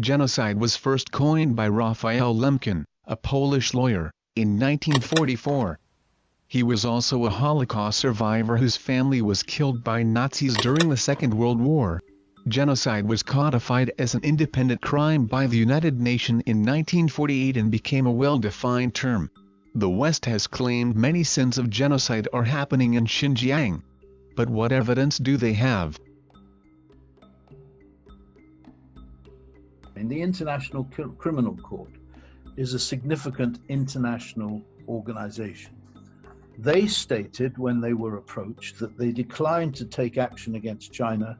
Genocide was first coined by Raphael Lemkin, a Polish lawyer, in 1944. He was also a Holocaust survivor whose family was killed by Nazis during the Second World War. Genocide was codified as an independent crime by the United Nations in 1948 and became a well-defined term. The West has claimed many sins of genocide are happening in Xinjiang. But what evidence do they have? The International Criminal Court is a significant international organization. They stated when they were approached that they declined to take action against China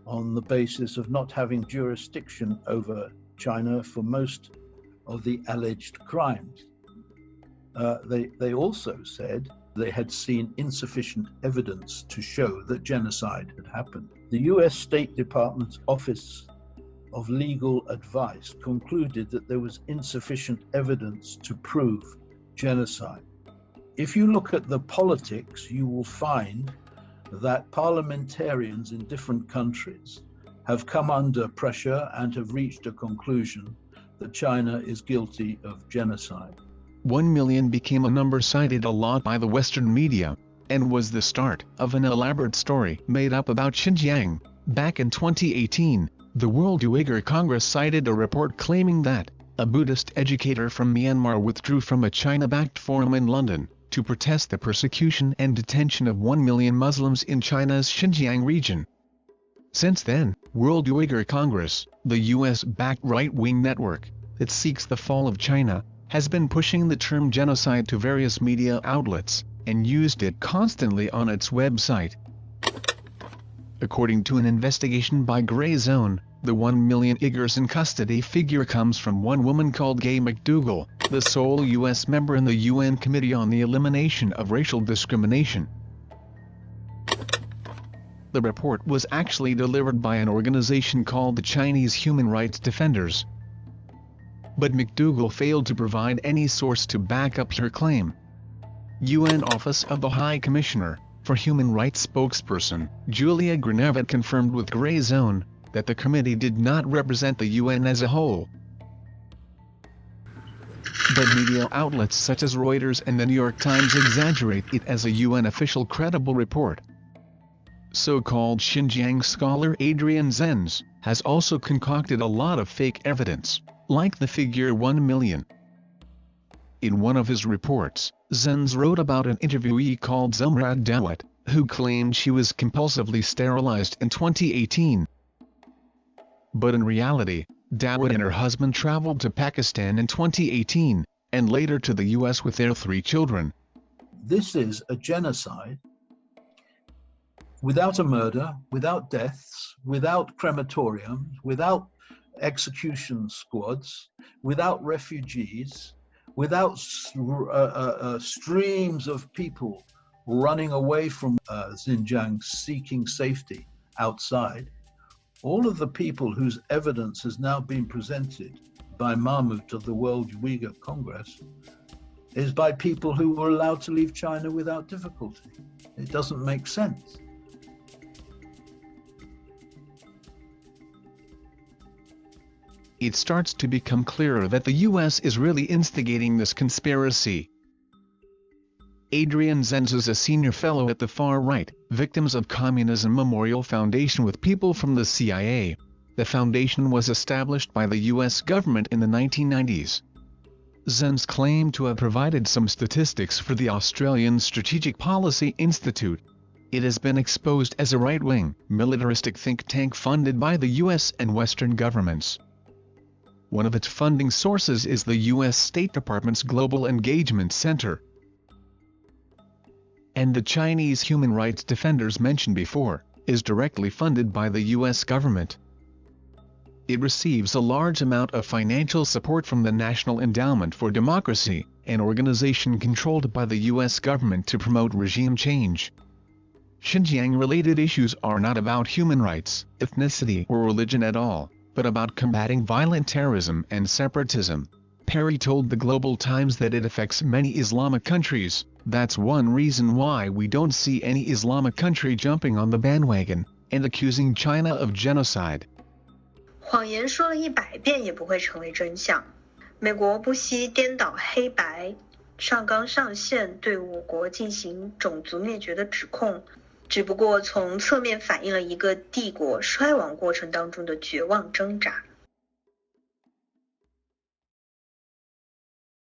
on the basis of not having jurisdiction over China for most of the alleged crimes. They also said they had seen insufficient evidence to show that genocide had happened. The US State Department's Office of Legal Advice concluded that there was insufficient evidence to prove genocide. If you look at the politics, you will find that parliamentarians in different countries have come under pressure and have reached a conclusion that China is guilty of genocide. 1 million became a number cited a lot by the Western media, and was the start of an elaborate story made up about Xinjiang. Back in 2018, the World Uyghur Congress cited a report claiming that a Buddhist educator from Myanmar withdrew from a China-backed forum in London to protest the persecution and detention of 1 million Muslims in China's Xinjiang region. Since then, World Uyghur Congress, the US-backed right-wing network that seeks the fall of China, has been pushing the term genocide to various media outlets, and used it constantly on its website. According to an investigation by Grey Zone, the 1 million Uyghurs in custody figure comes from one woman called Gay McDougall, the sole U.S. member in the UN Committee on the Elimination of Racial Discrimination. The report was actually delivered by an organization called the Chinese Human Rights Defenders. But McDougall failed to provide any source to back up her claim. UN Office of the High Commissioner for Human Rights spokesperson Julia Grenevet confirmed with Grey Zone that the committee did not represent the UN as a whole. But media outlets such as Reuters and the New York Times exaggerate it as a UN official credible report. So-called Xinjiang scholar Adrian Zenz has also concocted a lot of fake evidence, like the figure 1 million. In one of his reports, Zenz wrote about an interviewee called Zumrad Dawat, who claimed she was compulsively sterilized in 2018. But in reality, Dawat and her husband traveled to Pakistan in 2018, and later to the US with their 3 children. This is a genocide without a murder, without deaths, without crematoriums, without execution squads, without refugees, without streams of people running away from Xinjiang seeking safety outside. All of the people whose evidence has now been presented by Mahmoud of the World Uyghur Congress is by people who were allowed to leave China without difficulty. It doesn't make sense. It starts to become clearer that the US is really instigating this conspiracy. Adrian Zenz is a senior fellow at the far-right Victims of Communism Memorial Foundation with people from the CIA. The foundation was established by the US government in the 1990s. Zenz claimed to have provided some statistics for the Australian Strategic Policy Institute. It has been exposed as a right-wing, militaristic think tank funded by the US and Western governments. One of its funding sources is the U.S. State Department's Global Engagement Center. And the Chinese Human Rights Defenders mentioned before is directly funded by the U.S. government. It receives a large amount of financial support from the National Endowment for Democracy, an organization controlled by the U.S. government to promote regime change. Xinjiang-related issues are not about human rights, ethnicity or religion at all, but about combating violent terrorism and separatism. Perry told the Global Times that it affects many Islamic countries. That's one reason why we don't see any Islamic country jumping on the bandwagon and accusing China of genocide. 谎言说了100遍也不会成为真相。美国不惜颠倒黑白，上纲上线对我国进行种族灭绝的指控，只不过从侧面反映了一个帝国衰亡过程当中的绝望挣扎。